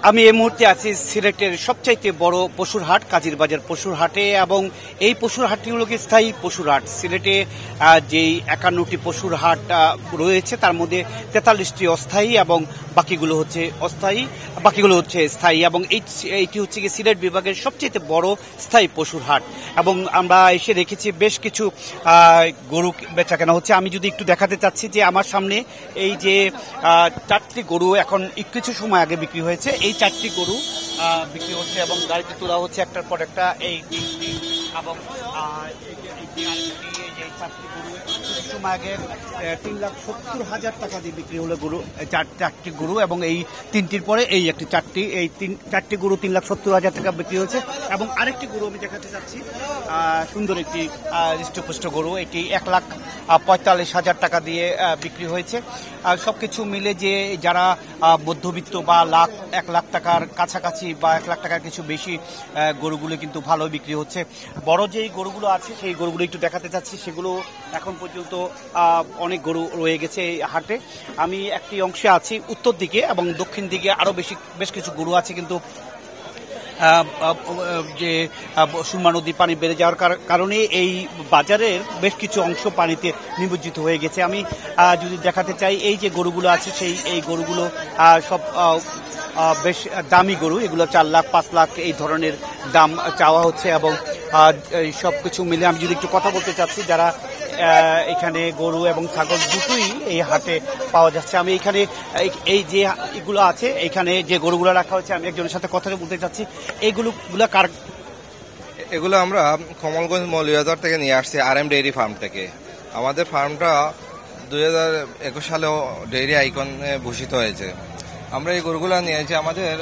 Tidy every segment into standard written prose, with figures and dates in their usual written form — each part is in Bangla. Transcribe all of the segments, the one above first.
আমি এই মুহূর্তে আছি সিলেটের সবচাইতে বড় পশুর হাট কাজীর বাজার পশুর হাটে, এবং এই পশুর হাটটি হল স্থায়ী পশুর হাট। সিলেটে যেই 51টি পশুর হাট রয়েছে তার মধ্যে 43টি অস্থায়ী এবং বাকিগুলো হচ্ছে অস্থায়ী, বাকিগুলো হচ্ছে স্থায়ী, এবং এইটি হচ্ছে কি সিলেট বিভাগের সবচেয়ে বড় স্থায়ী পশুর হাট। এবং আমরা এসে দেখেছি বেশ কিছু গরু বেচা কেনা হচ্ছে। আমি যদি একটু দেখাতে চাচ্ছি যে আমার সামনে এই যে 4টি গরু এখন কিছু সময় আগে বিক্রি হয়েছে, এই 4টি গরু বিক্রি হচ্ছে এবং গাড়িতে তোলা হচ্ছে একটার পর একটা। এই এবং এই 4টি গরু কিছু সময় আগে 3,70,000 টাকা দিয়ে বিক্রি হলো গরু, 4টি গরু, এবং এই 3টির পরে এই একটি 4টি গরু 3,70,000 টাকা বিক্রি হয়েছে। এবং আরেকটি গরু আমি দেখাতে চাচ্ছি, সুন্দর একটি হৃষ্টপুষ্ট গরু, এটি 1,45,000 টাকা দিয়ে বিক্রি হয়েছে। আর সবকিছু মিলে যে যারা মধ্যবিত্ত বা 1 লাখ টাকার কাছাকাছি বা 1 লাখ টাকার কিছু বেশি গরুগুলো কিন্তু ভালো বিক্রি হচ্ছে। বড় যেই গরুগুলো আছে সেই গরুগুলো একটু দেখাতে চাচ্ছি, সেগুলো এখন পর্যন্ত অনেক গরু রয়ে গেছে এই হাটে। আমি একটি অংশে আছি উত্তর দিকে, এবং দক্ষিণ দিকে আরও বেশ কিছু গরু আছে, কিন্তু যে সুরমা নদী পানি বেড়ে যাওয়ার কারণে এই বাজারের বেশ কিছু অংশ পানিতে নিমজ্জিত হয়ে গেছে। আমি যদি দেখাতে চাই, এই যে গরুগুলো আছে এই গরুগুলো সব বেশ দামি গরু, এগুলো 4 লাখ 5 লাখ এই ধরনের দাম চাওয়া হচ্ছে। এবং সব কিছু মিলে আমি যদি একটু কথা বলতে চাচ্ছি, যারা এখানে গরু এবং ছাগল দুটোই এই হাটে পাওয়া যাচ্ছে। আমি এখানে এই যে এগুলো আছে, এখানে যে গরুগুলো রাখা হয়েছে, আমি একজনের সাথে কথা বলতে চাচ্ছি। এগুলো কার? এগুলো আমরা কমলগঞ্জ মৌলভীবাজার থেকে নিয়ে আসছি, RM ডেইরি ফার্ম থেকে। আমাদের ফার্মটা 2021 সালেও ডেইরি আইকনে ভূষিত হয়েছে। আমরা এই গরুগুলো নিয়েছি, আমাদের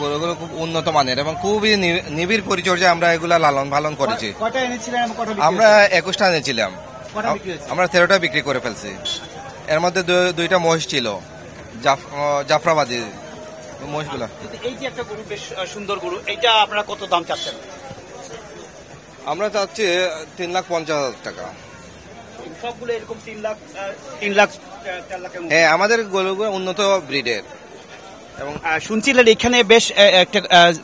গরুগুলো খুব উন্নত মানের এবং খুবই নিবিড় পরিচর্যা আমরা এগুলা লালন পালন করেছি। আমরা 21টা এনেছিলাম, আমরা 13টা বিক্রি করে ফেলছি। এর মধ্যে 2টা মহিষ ছিল, জাফরাবাদী মহিষগুলা। এই যে একটা গরু, বেশ সুন্দর গরু, এইটা আপনারা কত দাম চাচ্ছেন? আমরা চাচ্ছি 3,50,000 টাকা। সবগুলো এরকম 3 লাখ 4 লাখের মধ্যে? হ্যাঁ, আমাদের গরুগুলো উন্নত ব্রিডের। এবং শুনছিলেন এখানে বেশ একটা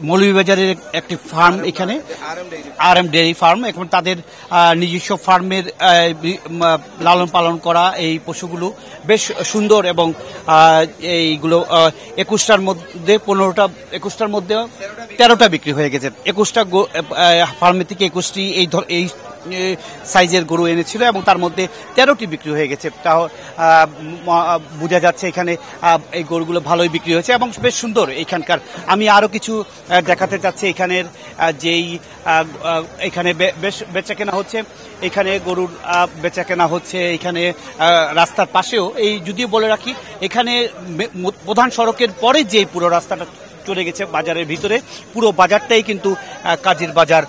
মৌলভীবাজারের একটি ফার্ম, এখানে RM ডেইরি ফার্ম, এখন তাদের নিজস্ব ফার্মের লালন পালন করা এই পশুগুলো বেশ সুন্দর। এবং এইগুলো 21টার মধ্যে 21টার মধ্যে 13টা বিক্রি হয়ে গেছে। 21টা ফার্মের থেকে 21টি এই সাইজের গরু এনেছিল, এবং তার মধ্যে 13টি বিক্রি হয়ে গেছে। তাও বোঝা যাচ্ছে এখানে এই গরুগুলো ভালোই বিক্রি হয়েছে এবং বেশ সুন্দর এইখানকার। আমি আরও কিছু দেখাতে চাচ্ছি। এখানের যেই এখানে বেশ বেচা কেনা হচ্ছে, এখানে গরুর বেচা কেনা হচ্ছে। এখানে রাস্তার পাশেও, এই যদিও বলে রাখি, এখানে প্রধান সড়কের পরে যে পুরো রাস্তাটা চলে গেছে বাজারের ভিতরে, পুরো বাজারটাই কিন্তু কাজীর বাজার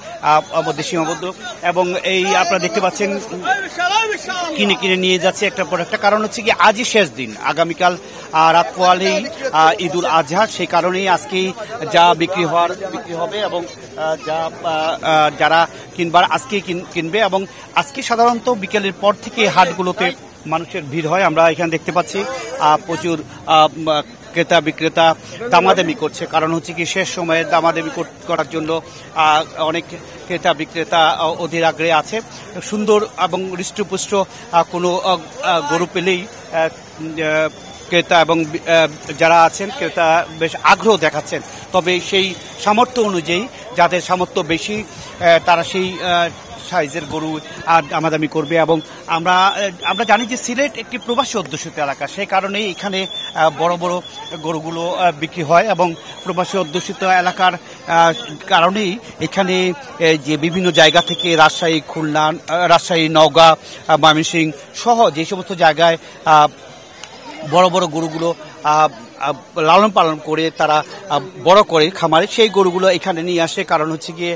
মধ্যে সীমাবদ্ধ। এবং এই আপনারা দেখতে পাচ্ছেন কিনে নিয়ে যাচ্ছে একটা পর একটা। কারণ হচ্ছে কি, আজই শেষ দিন, আগামীকাল রাত পোয়ালেই ঈদুল আজহা, সেই কারণেই আজকেই যা বিক্রি হবে, এবং যারা কিনবার আজকেই কিনবে। এবং আজকে সাধারণত বিকেলের পর থেকে হাটগুলোতে মানুষের ভিড় হয়। আমরা এখানে দেখতে পাচ্ছি প্রচুর ক্রেতা বিক্রেতা দামাদামি করছে। কারণ হচ্ছে কি, শেষ সময়ে দামাদামি করার জন্য অনেক ক্রেতা বিক্রেতা অধীর আগ্রহে আছে। সুন্দর এবং হৃষ্টপুষ্ট কোনো গরু পেলেই ক্রেতা এবং যারা আছেন ক্রেতা বেশ আগ্রহ দেখাচ্ছেন। তবে সেই সামর্থ্য অনুযায়ী, যাদের সামর্থ্য বেশি তারা সেই সাইজের গরু দামাদামি করবে। এবং আমরা জানি যে সিলেট একটি প্রবাসী অধ্যুষিত এলাকা, সেই কারণেই এখানে বড় বড় গরুগুলো বিক্রি হয়। এবং প্রবাসী অধ্যুষিত এলাকার কারণেই এখানে যে বিভিন্ন জায়গা থেকে রাজশাহী, নওগাঁ, ময়মনসিংহ সহ যে সমস্ত জায়গায় বড় বড় গরুগুলো লালন পালন করে তারা বড় করে খামারে, সেই গরুগুলো এখানে নিয়ে আসে। কারণ হচ্ছে গিয়ে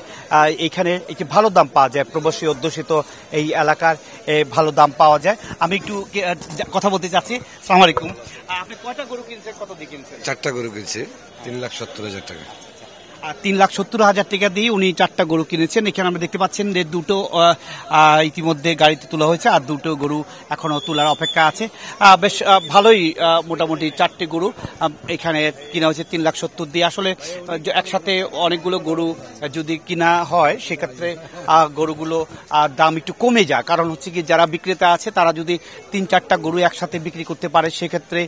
এখানে একটি ভালো দাম পাওয়া যায়, প্রবাসী অধ্যুষিত এই এলাকার ভালো দাম পাওয়া যায়। আমি একটু কথা বলতে চাচ্ছি। আসসালামু আলাইকুম, আপনি কয়টা গরু কিনছেন, কত দিয়ে কিনছেন? 4টা গরু কিনছে, 3,70,000 টাকা। আর 3,70,000 টাকা দিয়ে উনি 4টা গরু কিনেছেন। এখানে আমরা দেখতে পাচ্ছেন যে দুটো ইতিমধ্যে গাড়িতে তোলা হয়েছে, আর দুটো গরু এখনো তোলার অপেক্ষা আছে। বেশ ভালোই মোটামুটি 4টে গরু এখানে কিনা হয়েছে 3,70,000 দিয়ে। আসলে একসাথে অনেকগুলো গরু যদি কিনা হয় সেক্ষেত্রে গরুগুলো দাম একটু কমে যায়, কারণ হচ্ছে কি যারা বিক্রেতা আছে তারা যদি 3-4টা গরু একসাথে বিক্রি করতে পারে সেক্ষেত্রে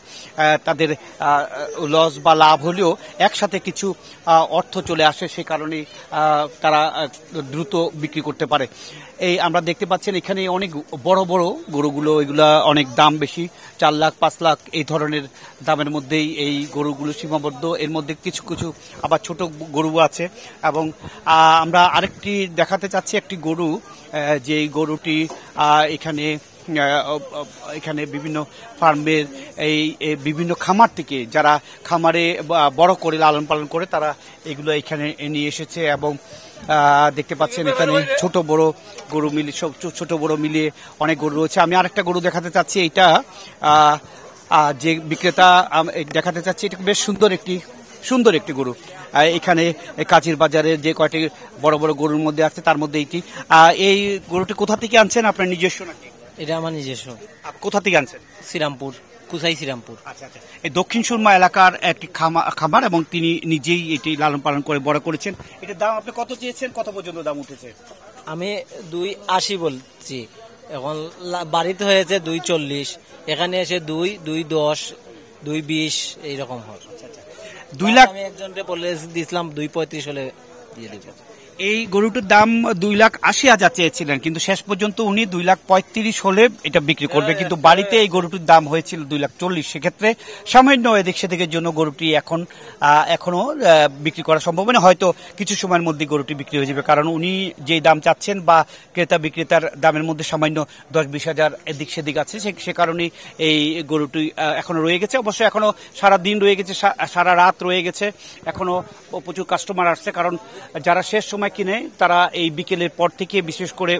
তাদের লস বা লাভ হলেও একসাথে কিছু অর্থ চলে আসে, সে কারণে তারা দ্রুত বিক্রি করতে পারে। এই আমরা দেখতে পাচ্ছেন এখানে অনেক বড় বড় গরুগুলো, এগুলা অনেক দাম বেশি, 4 লাখ 5 লাখ এই ধরনের দামের মধ্যেই এই গরুগুলো সীমাবদ্ধ। এর মধ্যে কিছু কিছু আবার ছোট গরু আছে। এবং আমরা আরেকটি দেখাতে চাচ্ছি একটি গরু, যে গরুটি এখানে বিভিন্ন ফার্মের এই বিভিন্ন খামার থেকে যারা খামারে বড় করে লালন পালন করে তারা এগুলো এখানে নিয়ে এসেছে। এবং দেখতে পাচ্ছেন এখানে ছোট বড় গরু মিলিয়ে সব ছোট বড় মিলিয়ে অনেক গরু রয়েছে। আমি আরেকটা গরু দেখাতে চাচ্ছি, এটা যে বিক্রেতা দেখাতে চাচ্ছি, এটা বেশ সুন্দর একটি গরু। এখানে কাজীর বাজারে যে কয়টি বড় বড় গরুর মধ্যে আছে তার মধ্যে এইটি। এই গরুটি কোথা থেকে আনছেন, আপনার নিজস্ব নাকি? এটা আমার নিজস্ব। কোথা থেকে আনছেন? শ্রীরামপুর, কুসাই শ্রীরামপুর। আচ্ছা আচ্ছা। এই দক্ষিণ সুরমা এলাকার একটি খামার এবং তিনি নিজেই এটি লালন পালন করে বড় করেছেন। এটার দাম আপনি কত চেয়েছেন, কত পর্যন্ত দাম উঠেছে? আমি 280 বলছি, এখন বাড়িতে হয়েছে 240, এখানে এসে 210, 220 এইরকম হয়। 2 লাখ আমি একজনকে বলে দিয়েছিলাম 235 হলে দিয়ে দিব। এই গরুটির দাম 2,80,000 চেয়েছিলেন, কিন্তু শেষ পর্যন্ত উনি 2,35,000 হলে এটা বিক্রি করবে, কিন্তু বাড়িতে এই গরুটির দাম হয়েছিল 2,40,000। সেক্ষেত্রে সামান্য এদিক সেদিকের জন্য গরুটি এখনো বিক্রি করা সম্ভব না, হয়তো কিছু সময়ের মধ্যে গরুটি বিক্রি হয়ে যাবে, কারণ উনি যে দাম চাচ্ছেন বা ক্রেতা বিক্রেতার দামের মধ্যে সামান্য 10-20,000 এদিক সেদিক আছে, সে কারণে এই গরুটি এখনো রয়ে গেছে। অবশ্য এখনো সারা দিন রয়ে গেছে, সারা রাত রয়ে গেছে, এখনো প্রচুর কাস্টমার আসছে, কারণ যারা শেষ সময় কিনে তারা এই বিকেলের পর থেকে, বিশেষ করে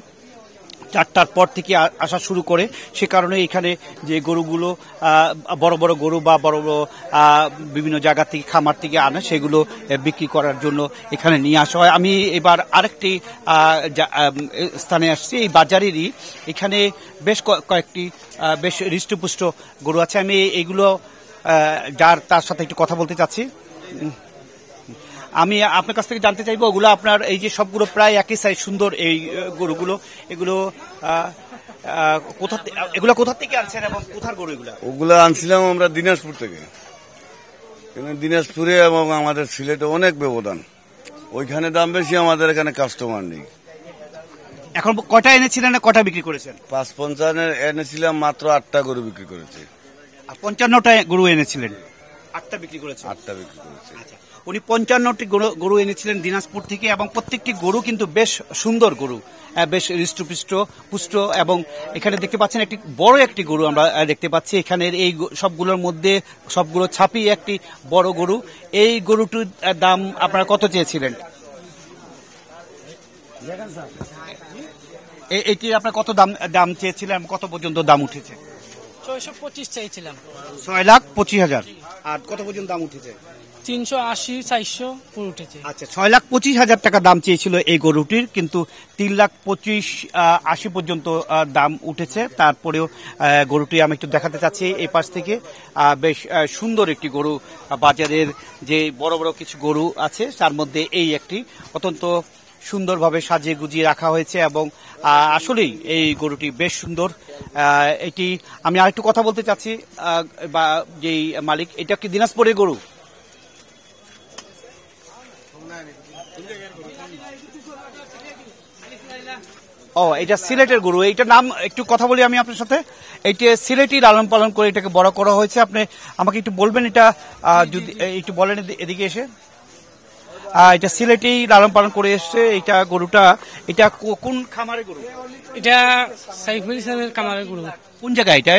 4টার পর থেকে আসা শুরু করে। সে কারণে এখানে যে গরুগুলো বড় বড় গরু বা বড় বড় বিভিন্ন জায়গা থেকে খামার থেকে আনে সেগুলো বিক্রি করার জন্য এখানে নিয়ে আসা হয়। আমি এবার আরেকটি স্থানে আসছি, এই বাজারেরই এখানে বেশ কয়েকটি বেশ হৃষ্টপুষ্ট গরু আছে। আমি এইগুলো তার সাথে একটু কথা বলতে চাচ্ছি। আমি আপনার কাছ থেকে জানতে চাইবো, ওগুলো আপনার এই যে সবগুলো প্রায় একই সাইজ সুন্দর এই গরুগুলো, এগুলো কোথা থেকে আনছেন এবং কোথার গরু এগুলো? ওগুলো আনছিলাম আমরা দিনাজপুর থেকে, কিন্তু দিনাজপুরে এবং আমাদের সিলেটে অনেক ব্যবধান, ওইখানে দাম বেশি, আমাদের এখানে কাস্টমার নেই। এখন কটা এনেছিলেন না কটা বিক্রি করেছেন? 550 এনেছিলাম, মাত্র 8টা গরু বিক্রি করেছে। 55টা গরু এনেছিলেন, 8টা বিক্রি করেছে? 8টা বিক্রি করেছে। আচ্ছা, উনি 55টি গরু এনেছিলেন দিনাজপুর থেকে, এবং প্রত্যেকটি গরু কিন্তু বেশ সুন্দর গরু, বেশ হৃষ্টপুষ্ট পুষ্ট। এবং এখানে দেখতে পাচ্ছেন একটি বড় একটি গরু আমরা দেখতে পাচ্ছি, এখানের এই সবগুলোর মধ্যে সবগুলো ছাপিয়ে একটি বড় গরু। এই গরুটির দাম আপনারা কত চেয়েছিলেন? এইটি আপনার কত দাম চেয়েছিলেন, কত পর্যন্ত দাম উঠেছে? 625 চাইছিলাম। 6,25,000। আর কত পর্যন্ত দাম উঠেছে? 380, 400 পুরো উঠেছে। আচ্ছা, 6,25,000 টাকা দাম চেয়েছিল এই গরুটির, কিন্তু 3,25,80 পর্যন্ত দাম উঠেছে। তারপরেও গরুটি আমি একটু দেখাতে চাচ্ছি এই পাশ থেকে, বেশ সুন্দর একটি গরু। বাজারের যে বড় বড় কিছু গরু আছে তার মধ্যে এই একটি অত্যন্ত সুন্দরভাবে সাজিয়ে গুজিয়ে রাখা হয়েছে, এবং আসলেই এই গরুটি বেশ সুন্দর। এটি আমি আরেকটু কথা বলতে চাচ্ছি, বা যেই মালিক, এটা কি দিনাজপুরের গরু? ও, এটা সিলেটের গরু। এইটার নাম একটু কথা বলি আমি আপনার সাথে। এইটা সিলেটি লালন পালন করে এটাকে বড় করা হয়েছে। আপনি আমাকে একটু বলবেন, এটা যদি একটু বলেন এদিকে এসে। এটা সিলেটেই লালন পালন করে এসছে এটা গরুটা। এটা কোন খামারের গরু? এটা সাইফুল ইসলামের খামারের গরু। কোন জায়গায় এটা?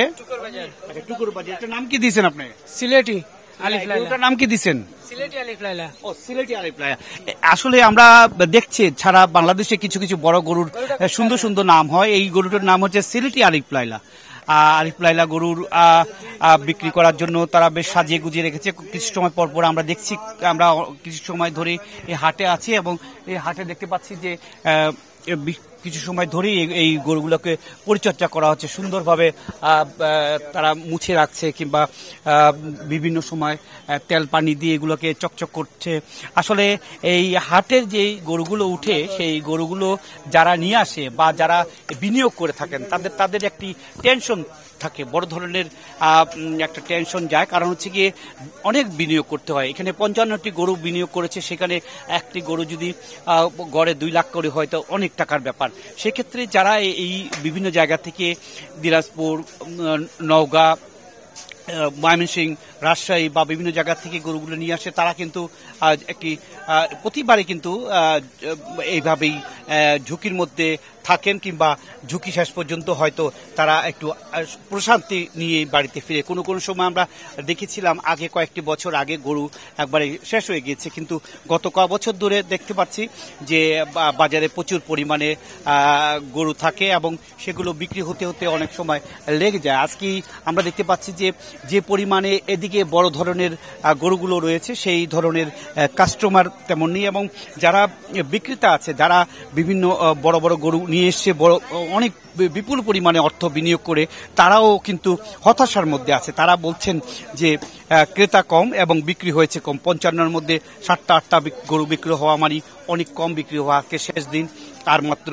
টুকুর বাজার। এটার নাম কি দিয়েছেন আপনি? সিলেটি আলিফ লাইলা। গরুটার নাম কি দিয়েছেন? সিলেটি আলিফ লাইলা। ও, সিলেটি আলিফ লাইলা। আসলে আমরা দেখছি সারা বাংলাদেশে কিছু কিছু বড় গরুর সুন্দর সুন্দর নাম হয়, এই গরুটার নাম হচ্ছে সিলেটি আলিফ লাইলা। আলিফ লাইলা গরুর বিক্রি করার জন্য তারা বেশ সাজিয়ে গুজিয়ে রেখেছে। কিছু সময় পর পর আমরা দেখছি, আমরা কিছু সময় ধরে এই হাটে আছি এবং এই হাটে দেখতে পাচ্ছি যে কিছু সময় ধরেই এই গরুগুলোকে পরিচর্যা করা হচ্ছে, সুন্দরভাবে তারা মুছে রাখছে কিংবা বিভিন্ন সময় তেল পানি দিয়ে এগুলোকে চকচক করছে। আসলে এই হাটের যে গরুগুলো উঠে সেই গরুগুলো যারা নিয়ে আসে বা যারা বিনিয়োগ করে থাকেন তাদের একটি টেনশন থাকে, বড় ধরনের একটা টেনশন যায়। কারণ হচ্ছে গিয়ে অনেক বিনিয়োগ করতে হয়। এখানে 55টি গরু বিনিয়োগ করেছে, সেখানে একটি গরু যদি গড়ে 2 লাখ করে হয় তো অনেক টাকার ব্যাপার। সেক্ষেত্রে যারা এই বিভিন্ন জায়গা থেকে দিনাজপুর, নওগাঁ, ময়মনসিংহ, রাজশাহী বা বিভিন্ন জায়গা থেকে গরুগুলো নিয়ে আসে, তারা কিন্তু একটি প্রতিবারই কিন্তু এইভাবেই ঝুঁকির মধ্যে থাকেন কিংবা ঝুঁকি শেষ পর্যন্ত হয়তো তারা একটু প্রশান্তি নিয়ে বাড়িতে ফিরে। কোনো কোনো সময় আমরা দেখেছিলাম আগে কয়েকটি বছর আগে গরু একবারে শেষ হয়ে গিয়েছে, কিন্তু গত কয়েক বছর ধরে দেখতে পাচ্ছি যে বাজারে প্রচুর পরিমাণে গরু থাকে এবং সেগুলো বিক্রি হতে হতে অনেক সময় লেগে যায়। আজকে আমরা দেখতে পাচ্ছি যে পরিমাণে এদিকে বড় ধরনের গরুগুলো রয়েছে সেই ধরনের কাস্টমার তেমন নেই, এবং যারা বিক্রেতা আছে যারা বিভিন্ন বড় বড় গরু নিয়ে এসছে অনেক বিপুল পরিমাণে অর্থ বিনিয়োগ করে, তারাও কিন্তু হতাশার মধ্যে আছে। তারা বলছেন যে ক্রেতা কম এবং বিক্রি হয়েছে কম। 55-র মধ্যে 7টা-8টা গরু বিক্রি হওয়া মানে অনেক কম বিক্রি হওয়া। আজকে শেষ দিন, আর মাত্র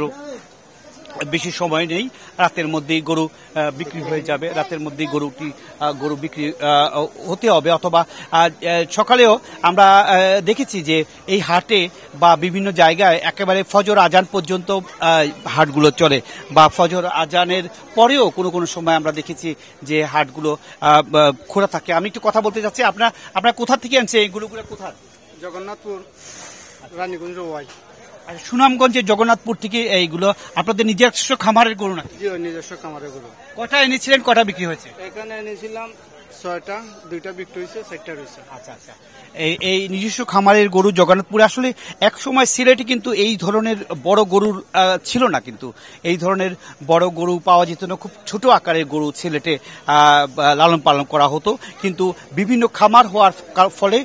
বেশি সময় নেই, রাতের মধ্যেই গরু বিক্রি হয়ে যাবে, রাতের মধ্যেই গরু বিক্রি হতে হবে। অথবা সকালেও আমরা দেখেছি যে এই হাটে বা বিভিন্ন জায়গায় একেবারে ফজর আজান পর্যন্ত হাটগুলো চলে, বা ফজর আজানের পরেও কোনো কোনো সময় আমরা দেখেছি যে হাটগুলো খোলা থাকে। আমি একটু কথা বলতে চাচ্ছি, আপনারা কোথা থেকে আনছে এই গরুগুলো? কোথায়? জগন্নাথপুর, রানীগঞ্জ ওয়াই। সুনামগঞ্জের জগন্নাথপুর থেকে এইগুলো আপনাদের নিজস্ব খামারের গরু না? জি, নিজস্ব খামারের গরু। কটা এনেছিলেন, কটা বিক্রি হয়েছে? এখানে এনেছিলাম 6টা, 2টা বিক্রি হয়েছে, 4টা রয়েছে। আচ্ছা আচ্ছা। এই নিজস্ব খামারের গরু জগন্নাথপুরে। আসলে এক সময় সিলেটে কিন্তু এই ধরনের বড় গরুর ছিল না, কিন্তু এই ধরনের বড় গরু পাওয়া যেত না। খুব ছোট আকারের গরু সিলেটে লালন পালন করা হতো, কিন্তু বিভিন্ন খামার হওয়ার ফলে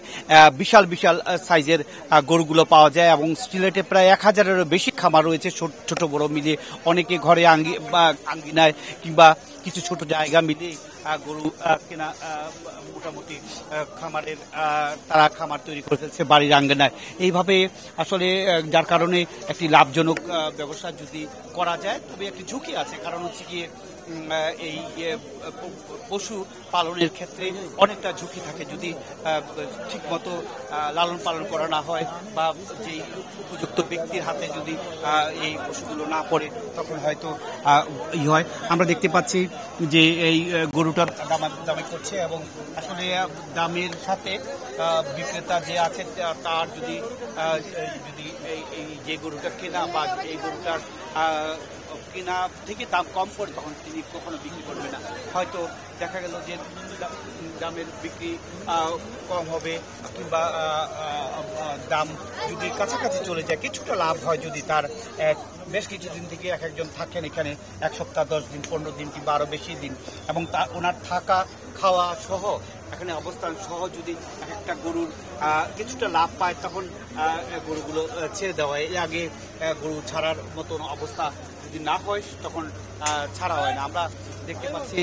বিশাল বিশাল সাইজের গরুগুলো পাওয়া যায়, এবং সিলেটে প্রায় 1000-এরও বেশি খামার রয়েছে ছোট বড় মিলিয়ে। অনেকে ঘরে আঙ্গিনায় কিংবা কিছু ছোট জায়গা মিলিয়ে গরু কেনা, মোটামুটি খামারের তারা খামার তৈরি করে ফেলছে বাড়ির আঙ্গনায়। এইভাবে আসলে যার কারণে একটি লাভজনক ব্যবসা যদি করা যায়, তবে একটি ঝুঁকি আছে। কারণ হচ্ছে গিয়ে এই পশু পালনের ক্ষেত্রে অনেকটা ঝুঁকি থাকে। যদি ঠিকমতো লালন পালন করা না হয় বা যেই উপযুক্ত ব্যক্তির হাতে যদি এই পশুগুলো না পড়ে, তখন হয়তো হয়। আমরা দেখতে পাচ্ছি যে এই গরুটার দামি করছে, এবং আসলে দামের সাথে বিক্রেতা যে আছে তার যদি এই যে গরুটা কেনা বা এই গরুটার কিনা থেকে দাম কম করে, তখন তিনি কখনো বিক্রি করবে না। হয়তো দেখা গেল যে দামের বিক্রি কম হবে, কিংবা দাম যদি কাছাকাছি চলে যায়, কিছুটা লাভ হয় যদি তার বেশ কিছুদিন থেকে একজন থাকেন এখানে, 1 সপ্তাহ, 10 দিন, 15 দিন কিংবা আরো বেশি দিন, এবং ওনার থাকা খাওয়া সহ এখানে অবস্থান সহ যদি একটা গরুর কিছুটা লাভ পায়, তখন গরুগুলো ছেড়ে দেওয়া হয়। এর আগে গরু ছাড়ার মতন অবস্থা যদি না হয়, তখন ছাড়া হয় না। আমরা দেখতে পাচ্ছি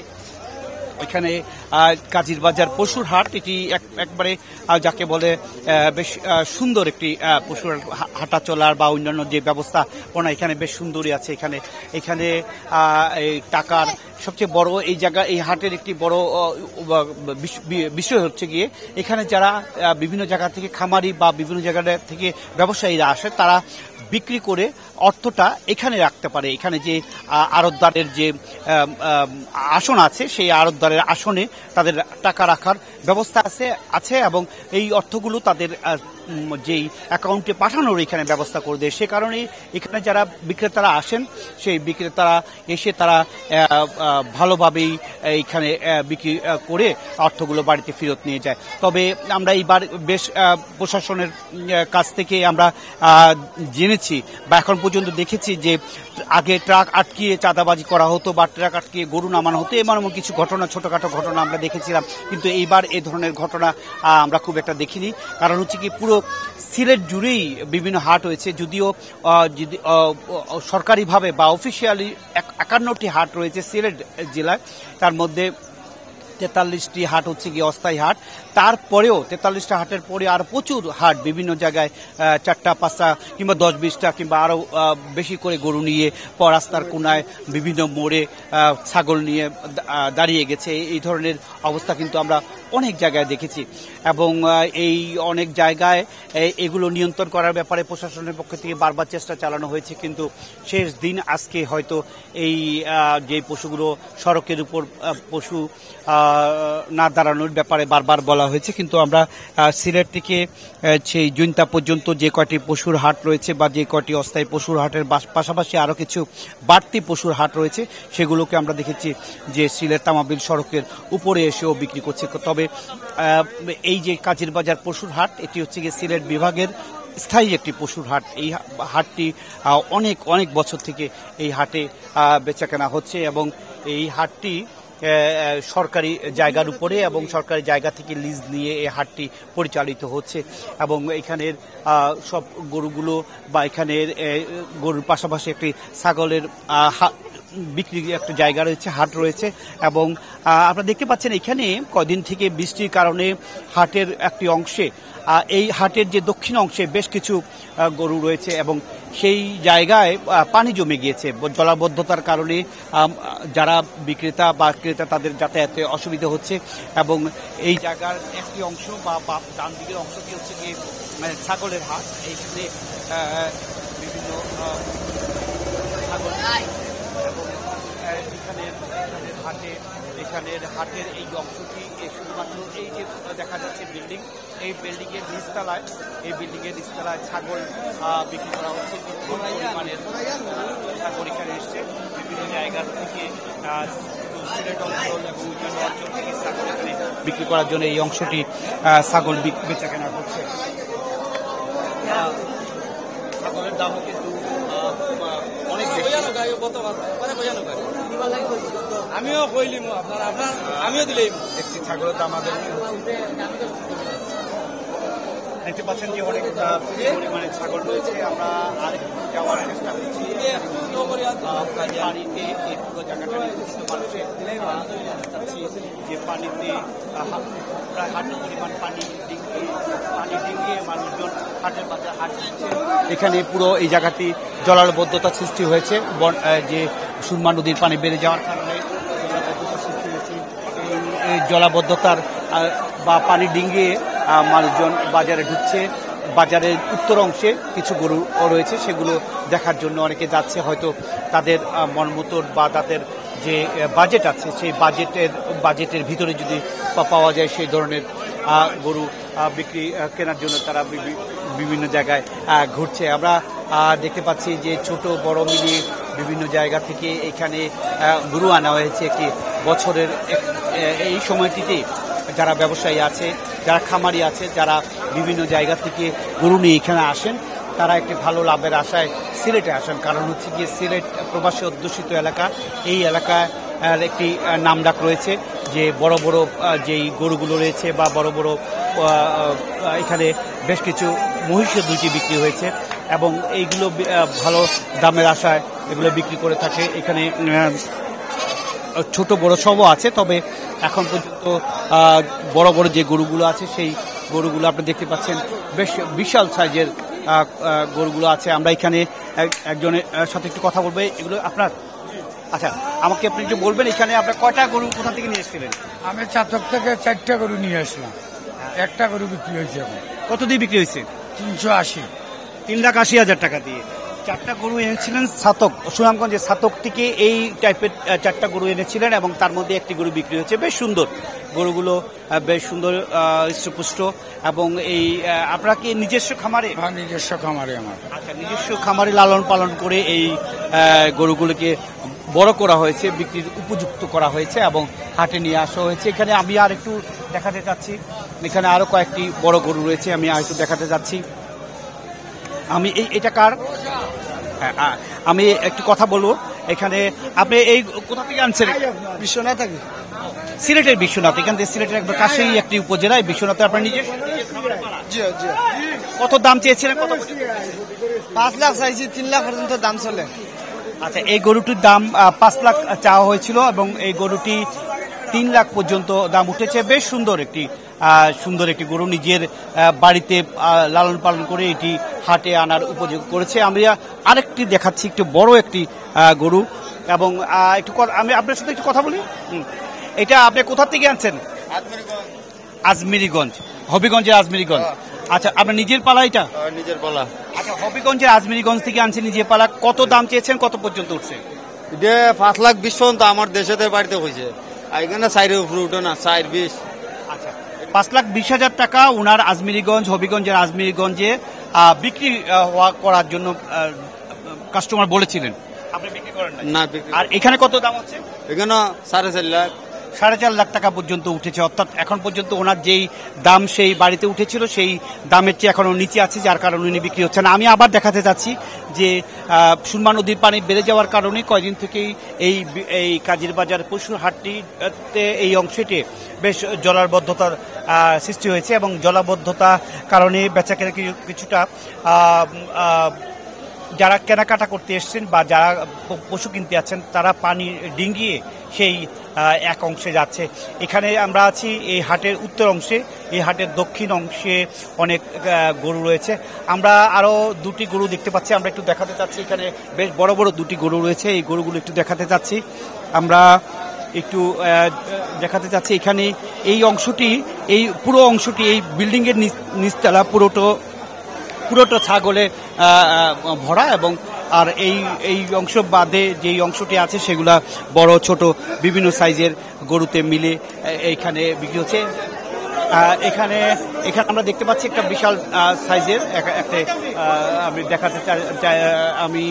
এখানে কাজির বাজার পশুর হাট। এটি একবারে যাকে বলে বেশ সুন্দর একটি পশুর হাঁটা চলার বা অন্যান্য যে ব্যবস্থাপনা এখানে বেশ সুন্দরই আছে। এখানে এই টাকার সবচেয়ে বড় এই জায়গা, এই হাটের একটি বড় বিষয় হচ্ছে গিয়ে এখানে যারা বিভিন্ন জায়গা থেকে খামারি বা বিভিন্ন জায়গা থেকে ব্যবসায়ীরা আসে, তারা বিক্রি করে অর্থটা এখানে রাখতে পারে। এখানে যে আড়তদারের যে আসন আছে, সেই আড়তদারের আসনে তাদের টাকা রাখার ব্যবস্থা আছে এবং এই অর্থগুলো তাদের যেই অ্যাকাউন্টে পাঠানোর এখানে ব্যবস্থা করে দেয়। সে কারণে এখানে যারা বিক্রেতারা আসেন সেই বিক্রেতারা এসে তারা ভালোভাবেই এইখানে বিক্রি করে অর্থগুলো বাড়িতে ফেরত নিয়ে যায়। তবে আমরা এইবার বেশ প্রশাসনের কাছ থেকে আমরা জেনেছি বা এখন পর্যন্ত দেখেছি যে আগে ট্রাক আটকিয়ে চাঁদাবাজি করা হতো বা ট্রাক আটকিয়ে গরু নামানো হতো, এমন কিছু ঘটনা, ছোটখাটো ঘটনা আমরা দেখেছিলাম, কিন্তু এইবার এই ধরনের ঘটনা আমরা খুব একটা দেখিনি। কারণ হচ্ছে কি পুরো সিলেট জুড়েই বিভিন্ন হাট হয়েছে, যদিও সরকারিভাবে বা অফিসিয়ালি 51টি হাট রয়েছে সিলেট জেলায়, তার মধ্যে 43টি হাট হচ্ছে গিয়ে অস্থায়ী হাট। তারপরেও 43টা হাটের পরে আর প্রচুর হাট বিভিন্ন জায়গায় 4টা 5টা কিংবা 10-20টা কিংবা আরও বেশি করে গরু নিয়ে রাস্তার কোনায় বিভিন্ন মোড়ে ছাগল নিয়ে দাঁড়িয়ে গেছে। এই ধরনের অবস্থা কিন্তু আমরা অনেক জায়গায় দেখেছি এবং এই অনেক জায়গায় এগুলো নিয়ন্ত্রণ করার ব্যাপারে প্রশাসনের পক্ষ থেকে বারবার চেষ্টা চালানো হয়েছে, কিন্তু শেষ দিন আজকে হয়তো এই যে পশুগুলো সড়কের উপর পশু না দাঁড়ানোর ব্যাপারে বারবার বলা হয়েছে, কিন্তু আমরা সিলেট থেকে সেই জৈন্তা পর্যন্ত যে কয়টি পশুর হাট রয়েছে বা যে কয়টি অস্থায়ী পশুর হাটের পাশাপাশি আরও কিছু বাড়তি পশুর হাট রয়েছে সেগুলোকে আমরা দেখেছি যে সিলেট তামাবিল সড়কের উপরে এসেও বিক্রি করছে। তবে এই যে কাজীর বাজার পশুর হাট, এটি হচ্ছে গিয়ে সিলেট বিভাগের স্থায়ী একটি পশুর হাট। এই হাটটি অনেক অনেক বছর থেকে এই হাটে বেচাকেনা হচ্ছে এবং এই হাটটি সরকারি জায়গার উপরে এবং সরকারি জায়গা থেকে লিজ নিয়ে এই হাটটি পরিচালিত হচ্ছে এবং এখানের সব গরুগুলো বা এখানের গরুর পাশাপাশি একটি ছাগলের বিক্রি একটা জায়গা রয়েছে, হাট রয়েছে এবং আপনারা দেখতে পাচ্ছেন এখানে কদিন থেকে বৃষ্টির কারণে হাটের একটি অংশে, এই হাটের যে দক্ষিণ অংশে বেশ কিছু গরু রয়েছে এবং সেই জায়গায় পানি জমে গিয়েছে। জলাবদ্ধতার কারণে যারা বিক্রেতা বা ক্রেতা তাদের যাতায়াতে অসুবিধা হচ্ছে এবং এই জায়গার একটি অংশ বা ডান দিকের অংশটি হচ্ছে কি ছাগলের হাট। এইখানে বিভিন্ন ছাগল এবং এখানের হাটের এই অংশটি শুধুমাত্র এই যে দেখা যাচ্ছে বিল্ডিং, এই বিল্ডিংয়ের নিচতলায় ছাগল বিক্রি করা হচ্ছে। পরিমাণের ছাগল এখানে এসছে বিভিন্ন জায়গা থেকে, সিলেট অঞ্চল এবং অন্যান্য অঞ্চল থেকে ছাগল এখানে বিক্রি করার জন্য এই অংশটি ছাগল বেচা কেনা হচ্ছে। ছাগলের দামও কিন্তু অনেক বেশি। আমিও কইলিম আমিও দিলাম একটি ছাগলের দাম আমাদের দেখতে পাচ্ছেন যে অনেক পরিমাণে ছাগল রয়েছে। আমরা আরেকটু যাওয়ার চেষ্টা করছি পানিতে, এই পুরো জায়গাটা মানুষের চাচ্ছি যে পানিতে প্রায় হাঁটু পরিমাণ পানি ডিঙ্গিয়ে মানুষজন হাটের বাজার হাট দিচ্ছে। এখানে পুরো এই জায়গাটি জলাবদ্ধতা সৃষ্টি হয়েছে, যে সুরমা নদীর পানি বেড়ে যাওয়ার কারণে জলাবদ্ধতা সৃষ্টি হয়েছে। এই জলাবদ্ধতার বা পানি ডিঙ্গিয়ে মানুষজন বাজারে ঢুকছে। বাজারের উত্তর অংশে কিছু গরু রয়েছে, সেগুলো দেখার জন্য অনেকে যাচ্ছে। হয়তো তাদের মনমতর বা তাদের যে বাজেট আছে সেই বাজেটের ভিতরে যদি পাওয়া যায় সেই ধরনের গরু বিক্রি কেনার জন্য তারা বিভিন্ন জায়গায় ঘুরছে। আমরা দেখতে পাচ্ছি যে ছোট বড় মিলিয়ে বিভিন্ন জায়গা থেকে এখানে গরু আনা হয়েছে। একটি বছরের এই সময়টিতে যারা ব্যবসায়ী আছে, যারা খামারি আছে, যারা বিভিন্ন জায়গা থেকে গরু নিয়ে এখানে আসেন, তারা একটি ভালো লাভের আশায় সিলেটে আসেন। কারণ হচ্ছে গিয়ে সিলেট প্রবাসী অধ্যুষিত এলাকা, এই এলাকায় একটি নামডাক রয়েছে যে বড় বড় যেই গরুগুলো রয়েছে বা বড় বড় এখানে বেশ কিছু মহিষের দুইটি বিক্রি হয়েছে এবং এইগুলো ভালো দামের আশায় এগুলো বিক্রি করে থাকে। এখানে ছোট বড় সবও আছে, তবে এখন পর্যন্ত বড় বড় যে গরুগুলো আছে সেই গরুগুলো আপনি দেখতে পাচ্ছেন বেশ বিশাল সাইজের গরুগুলো আছে। আমরা এখানে একজনের সাথে একটু কথা বলবো। এগুলো আপনার? আচ্ছা, আমাকে আপনি একটু বলবেন এখানে আপনার কয়টা গরু কোথা থেকে নিয়ে এসেছিলেন? আমি চাতক থেকে 4টা গরু নিয়ে আসলাম, একটা গরু বিক্রি হয়েছে। এখন কত দিয়ে বিক্রি হয়েছে? 380। 3,80,000 টাকা দিয়ে। 4টা গরু এনেছিলেন ছাতক, সুনামগঞ্জের ছাতক থেকে এই টাইপের 4টা গরু এনেছিলেন এবং তার মধ্যে একটি গরু বিক্রি হচ্ছে। বেশ সুন্দর গরুগুলো, বেশ সুন্দর হৃষ্টপুষ্ট। এবং এই আপনারা কি নিজস্ব খামারে? হ্যাঁ, নিজস্ব খামারে আমার। আচ্ছা, নিজস্ব খামারে লালন পালন করে এই গরুগুলোকে বড় করা হয়েছে, বিক্রির উপযুক্ত করা হয়েছে এবং হাটে নিয়ে আসা হয়েছে। এখানে আমি আর একটু দেখাতে চাচ্ছি, এখানে আরো কয়েকটি বড় গরু রয়েছে, আমি আর একটু দেখাতে চাচ্ছি। আমি এটা কার? হ্যাঁ, আমি একটু কথা বলবো। এখানে আপনি এই কোথা থেকে আনছেন? বিশ্বনাথ থাকি। সিলেটের বিশ্বনাথ, এখান থেকে সিলেটের একবার কাছেই একটি উপজেলায় বিশ্বনাথে আপনার নিজের জি জি। কত দাম চেয়েছিলেন? কত? 5 লাখ চাইছি, 3 লাখ পর্যন্ত দাম চলে। আচ্ছা, এই গরুটির দাম 5 লাখ চাওয়া হয়েছিল এবং এই গরুটি 3 লাখ পর্যন্ত দাম উঠেছে। বেশ সুন্দর একটি গরু, নিজের বাড়িতে লালন পালন করে এটি হাটে আনার উপযোগ করেছে। আমরা আরেকটি দেখাচ্ছি, একটু বড় একটি গরু। এবং আমি আপনার সাথে একটু কথা বলি। এটা আপনি কোথা থেকে আনছেন? আজমিরিগঞ্জ, হবিগঞ্জের আজমিরিগঞ্জ। আচ্ছা, আপনার নিজের পালা এটা? নিজের পালা। আচ্ছা, হবিগঞ্জের আজমিরিগঞ্জ থেকে আনছেন নিজের পালা। কত দাম চেয়েছেন? কত পর্যন্ত উঠছে? এটা 5 লাখ 20 পর্যন্ত আমার দেশেতে বাড়িতে হয়েছে। এখানে 4 উপরে উঠে না, 4 20। আচ্ছা, 5,20,000 টাকা উনার আজমিরিগঞ্জ, হবিগঞ্জের আজমিরিগঞ্জে বিক্রি করার জন্য কাস্টমার বলেছিলেন। আপনি বিক্রি করেন না? আর এখানে কত দাম হচ্ছে? এখানে 4.5 লাখ। 4.5 লাখ টাকা পর্যন্ত উঠেছে। অর্থাৎ এখন পর্যন্ত ওনার যেই দাম সেই বাড়িতে উঠেছিল সেই দামের চেয়ে এখনো নিচে আছে, যার কারণে উনি বিক্রি হচ্ছে না। আমি আবার দেখাতে চাচ্ছি যে সুরমা নদীর পানি বেড়ে যাওয়ার কারণে কয়দিন থেকেই এই কাজিরবাজার পশুর হাটটিতে এই অংশটি বেশ জলাবদ্ধতার সৃষ্টি হয়েছে এবং জলাবদ্ধতা কারণে বেচাকেনা কিছুটা যারা কেনাকাটা করতে এসছেন বা যারা পশু কিনতে যাচ্ছেন তারা পানি ডিঙ্গিয়ে সেই এক অংশে যাচ্ছে। এখানে আমরা আছি এই হাটের উত্তর অংশে, এই হাটের দক্ষিণ অংশে অনেক গরু রয়েছে। আমরা আরও 2টি গরু দেখতে পাচ্ছি, আমরা একটু দেখাতে চাচ্ছি। এখানে বেশ বড় বড় 2টি গরু রয়েছে, এই গরুগুলো একটু দেখাতে চাচ্ছি। আমরা একটু দেখাতে চাচ্ছি এখানে এই অংশটি, এই পুরো অংশটি, এই বিল্ডিংয়ের নিচতলা পুরোটা ছাগলে ভরা এবং আর এই অংশ বাদে যেই অংশটি আছে সেগুলা বড় ছোট বিভিন্ন সাইজের গরুতে মিলে এইখানে বিক্রি হচ্ছে। এখানে আমরা দেখতে পাচ্ছি একটা বিশাল সাইজের একটা আমি দেখাতে চাই, আমি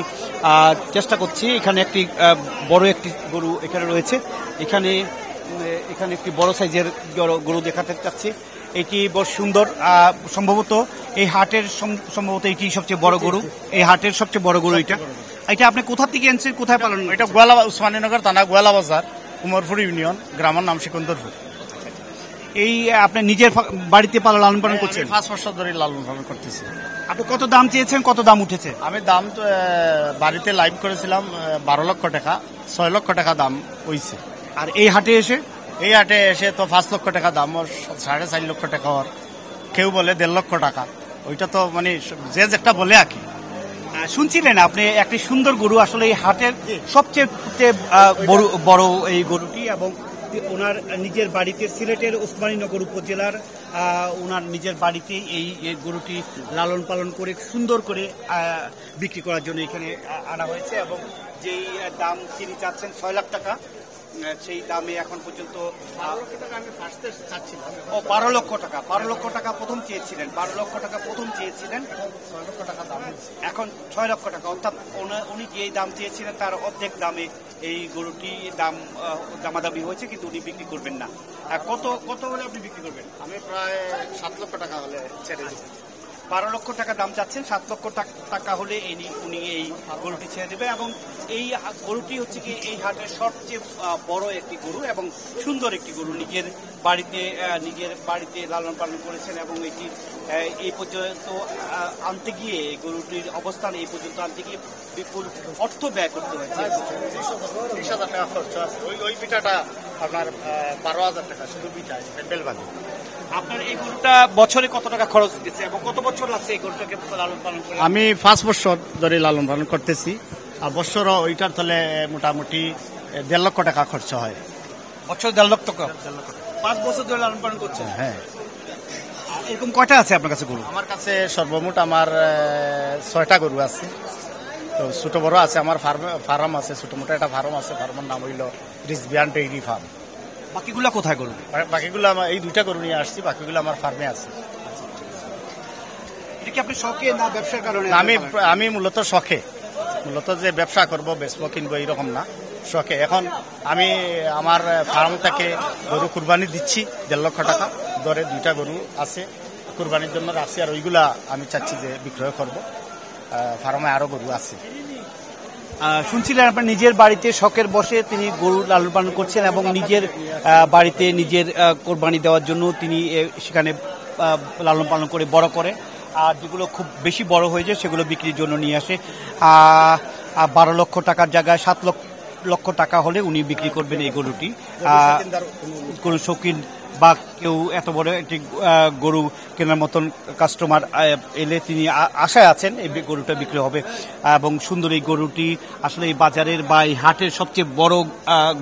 চেষ্টা করছি। এখানে একটি বড় একটি গরু এখানে রয়েছে, এখানে একটি বড় সাইজের গরু দেখাতে চাচ্ছি। এটি বেশ সুন্দর, সম্ভবত এই হাটের এটি সবচেয়ে বড় গরু, এই হাটের সবচেয়ে বড় গরু। এটা আপনি কোথা থেকে আনছেন, কোথায় পালন? এটা উসমানীনগর থানা, গোয়ালা বাজার, উমরপুর ইউনিয়ন, গ্রামের নাম সিকন্দরপুর। এই আপনি নিজের বাড়িতে লালন পালন করছেন? 5 বছর ধরে লালন পালন করতেছি। আপনি কত দাম চেয়েছেন, কত দাম উঠেছে? আমি দাম তো বাড়িতে লাইভ করেছিলাম 12 লক্ষ টাকা, 6 লক্ষ টাকা দাম হয়েছে। আর এই হাটে এসে তো 5 লক্ষ টাকা দাম, 4.5 লক্ষ টাকা, ওর কেউ বলে 1.5 লক্ষ টাকা। ওইটা তো মানে যে একটা বলে আর কি। শুনছিলেন আপনি একটি সুন্দর গরু, আসলে এই হাটের সবচেয়ে বড় এই গরুটি এবং ওনার নিজের বাড়িতে সিলেটের ওসমানীনগর উপজেলার ওনার নিজের বাড়িতে এই গরুটি লালন পালন করে সুন্দর করে বিক্রি করার জন্য এখানে আনা হয়েছে এবং যেই দাম তিনি চাচ্ছেন 6 লাখ টাকা, সেই দামে এখন পর্যন্ত 12 লক্ষ টাকা প্রথম চেয়েছিলেন, 12 লক্ষ টাকা প্রথম চেয়েছিলেন, 6 লক্ষ টাকা দাম, এখন 6 লক্ষ টাকা। অর্থাৎ উনি যে দাম চেয়েছিলেন তার অর্ধেক দামে এই গরুটি দামাদামি হয়েছে, কিন্তু উনি বিক্রি করবেন না। কত হলে আপনি বিক্রি করবেন? আমি প্রায় 7 লক্ষ টাকা হলে ছেড়ে দেব। 12 লক্ষ টাকা দাম চাচ্ছেন, 7 লক্ষ টাকা হলে উনি এই গরুটি ছেড়ে দেবে। এবং এই গরুটি হচ্ছে কি এই হাটের সবচেয়ে বড় একটি গরু এবং সুন্দর একটি গরু, নিজের বাড়িতে লালন পালন করেছেন এবং এটি এই পর্যন্ত আনতে গিয়ে এই গরুটির অবস্থান এই পর্যন্ত আনতে গিয়ে বিপুল অর্থ ব্যয় করতে হয়েছে। 30,000 টাকা খরচ আছে। ওই পিঠাটা আপনার 12,000 টাকা শুধু পিঠা, প্যান্ডেল বাঁধে। আপনার এই গরুটা বছরে কত টাকা খরচ দিচ্ছে এবং কত বছর লাগছে এই গরুটাকে লালন পালন করে? আমি 5 বছর ধরে লালন পালন করতেছি, আর বছরও ওইটার তলে মোটামুটি 1.5 লক্ষ টাকা খরচ হয়। বছর 1.5 লক্ষ টাকা? 5 বছর ধরে লালন পালন করছেন? হ্যাঁ। এরকম কয়টা আছে আপনার কাছে গরু? আমার কাছে সর্বমোট আমার 6টা গরু আছে। তো ছোট বড় আছে, আমার ফার্ম আছে, ছোট মোটো একটা ফার্ম আছে, ফার্মের নাম হইল রিজবিয়ান ডেইরি ফার্ম। বাকিগুলা কোথায় গরু? বাকিগুলো আমার এই 2টা গরু নিয়ে আসছি, বাকিগুলো আমার ফার্মে আছে। এটা কি আপনি শখে না ব্যবসার কারণে? আমি মূলত শখে, মূলত যে ব্যবসা করব বেচবো কিনবো এইরকম না, শখে। এখন আমি আমার ফার্ম থেকে গরু কুরবানি দিচ্ছি 1.5 লক্ষ টাকা দরে, 2টা গরু আছে কুরবানির জন্য রাখছি, আর ওইগুলা আমি চাচ্ছি যে বিক্রয় করব। ফার্মে আরো গরু আছে। শুনছিলেন আপনার নিজের বাড়িতে শখের বসে তিনি গরু লালন পালন করছেন এবং নিজের বাড়িতে নিজের কোরবানি দেওয়ার জন্য তিনি সেখানে লালন পালন করে বড় করে, আর যেগুলো খুব বেশি বড় হয়েছে সেগুলো বিক্রির জন্য নিয়ে আসে। 12 লক্ষ টাকার জায়গায় 7 লক্ষ টাকা হলে উনি বিক্রি করবেন এই গরুটি। কোন শৌখিন বা কেউ এত বড় একটি গরু কেনার মতন কাস্টমার এলে তিনি আশায় আছেন এই গরুটা বিক্রি হবে। এবং সুন্দর এই গরুটি আসলে এই বাজারের বা এই হাটের সবচেয়ে বড়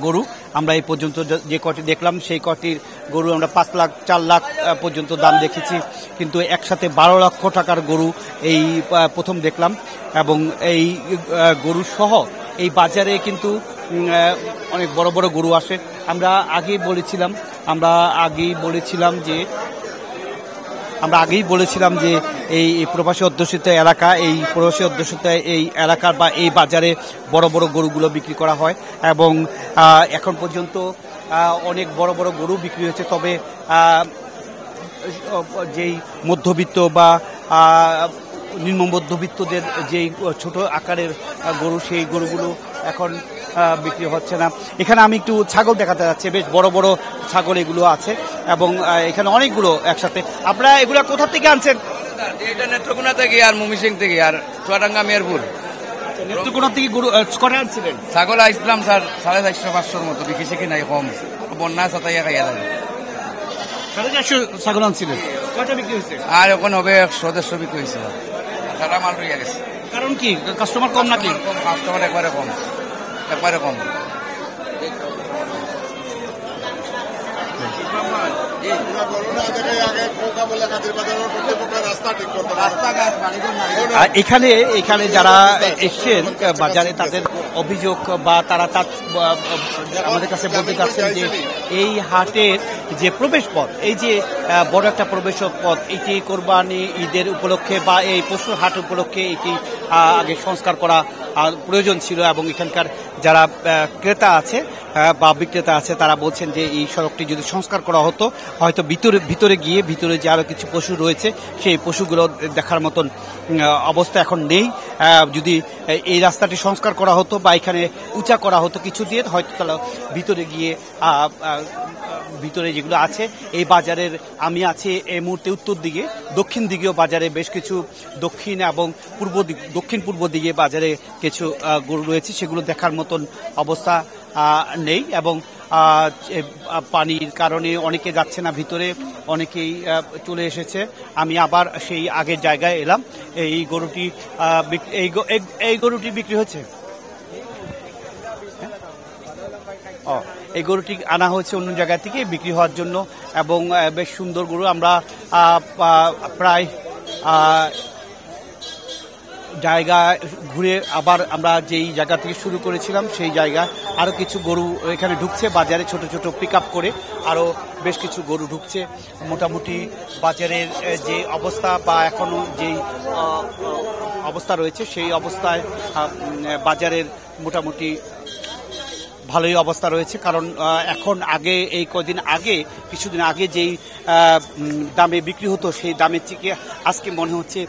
গরু। আমরা এই পর্যন্ত যে কটি দেখলাম সেই কটির গরু আমরা 5 লাখ 4 লাখ পর্যন্ত দাম দেখেছি, কিন্তু একসাথে 12 লক্ষ টাকার গরু এই প্রথম দেখলাম। এবং এই গরু সহ এই বাজারে কিন্তু অনেক বড় বড় গরু আসে। আমরা আগেই বলেছিলাম যে এই প্রবাসী অধ্যুষিত এলাকা, এই প্রবাসী অধ্যুষিত এই এলাকার বা এই বাজারে বড় বড় গরুগুলো বিক্রি করা হয় এবং এখন পর্যন্ত অনেক বড় বড় গরু বিক্রি হয়েছে। তবে যেই মধ্যবিত্ত বা নিম্ন মধ্যবিত্তদের যেই ছোট আকারের গরু, সেই গরুগুলো এখন বিক্রি হচ্ছে না। এখানে আমি একটু ছাগল দেখাতে যাচ্ছি, বেশ বড় বড় ছাগল এগুলো আছে এবং এখানে অনেকগুলো একসাথে। আপনারা এগুলো কোথা থেকে আনছেন? এটা নেত্রকোনা থেকে আর ময়মনসিংহ থেকে আর চুয়াডাঙ্গা মেহেরপুর। নেত্রকোনা থেকে গরু কটা আনছিলেন? ছাগল আসলাম স্যার 450-500 মতো, বিক্রি শিখি নাই, কম বন্যা সাতাইয়া খাইয়া থাকে। 450 ছাগল আনছিলেন, কয়টা বিক্রি হয়েছে? আর এখন হবে 100-150 বিক্রি হয়েছে, সারা মাল রইয়া গেছে। কারণ কি কাস্টমার কম নাকি? কাস্টমার একবারে কম। এখানে যারা এসছেন বাজারে তাদের অভিযোগ বা তারা আমাদের কাছে বলতে চাচ্ছেন যে এই হাটের যে প্রবেশ পথ, এই যে বড় একটা প্রবেশ পথ, এটি কোরবানি ঈদের উপলক্ষে বা এই পশুর হাট উপলক্ষে এটি আগে সংস্কার করা প্রয়োজন ছিল। এবং এখানকার যারা ক্রেতা আছে বা বিক্রেতা আছে তারা বলছেন যে এই সড়কটি যদি সংস্কার করা হতো, হয়তো ভিতরে গিয়ে ভিতরে যে আরো কিছু পশু রয়েছে সেই পশুগুলো দেখার মতন অবস্থা এখন নেই। যদি এই রাস্তাটি সংস্কার করা হতো বা এখানে উঁচা করা হতো কিছু দিয়ে, হয়তো তারা ভিতরে গিয়ে ভিতরে যেগুলো আছে এই বাজারের, আমি আছি এই মুহূর্তে উত্তর দিকে, দক্ষিণ দিকেও বাজারে বেশ কিছু দক্ষিণ এবং দক্ষিণ পূর্ব দিকে বাজারে কিছু গরু রয়েছে, সেগুলো দেখার মতন অবস্থা নেই। এবং পানির কারণে অনেকে যাচ্ছে না ভিতরে, অনেকেই চলে এসেছে। আমি আবার সেই আগের জায়গায় এলাম। এই গরুটি বিক্রি হচ্ছে, এই গরুটি আনা হয়েছে অন্য জায়গা থেকে বিক্রি হওয়ার জন্য এবং বেশ সুন্দর গরু। আমরা প্রায় জায়গা ঘুরে আবার আমরা যেই জায়গা থেকে শুরু করেছিলাম সেই জায়গায় আরো কিছু গরু এখানে ঢুকছে বাজারে, ছোট ছোট পিক আপ করে আরো বেশ কিছু গরু ঢুকছে। মোটামুটি বাজারের যে অবস্থা বা এখনো যেই অবস্থা রয়েছে সেই অবস্থায় বাজারের মোটামুটি ভালোই অবস্থা রয়েছে। কারণ এখন আগে এই কিছুদিন আগে যেই দামে বিক্রি হতো সেই দামের থেকে আজকে মনে হচ্ছে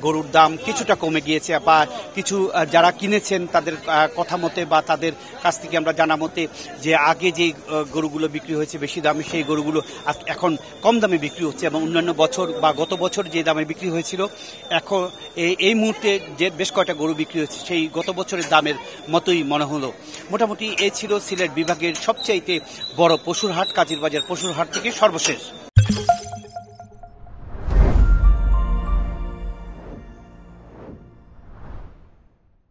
গরুর দাম কিছুটা কমে গিয়েছে, বা কিছু যারা কিনেছেন তাদের কথা মতে বা তাদের কাছ থেকে আমরা জানা মতে যে আগে যে গরুগুলো বিক্রি হয়েছে বেশি দামে, সেই গরুগুলো এখন কম দামে বিক্রি হচ্ছে এবং অন্যান্য বছর বা গত বছর যে দামে বিক্রি হয়েছিল এখন এই মুহূর্তে যে বেশ কয়টা গরু বিক্রি হয়েছে সেই গত বছরের দামের মতোই মনে হলো। মোটামুটি ছিল সিলেট বিভাগের সবচাইতে বড় পশুর হাট, কাজীর বাজার পশুর হাট থেকে সর্বশেষ।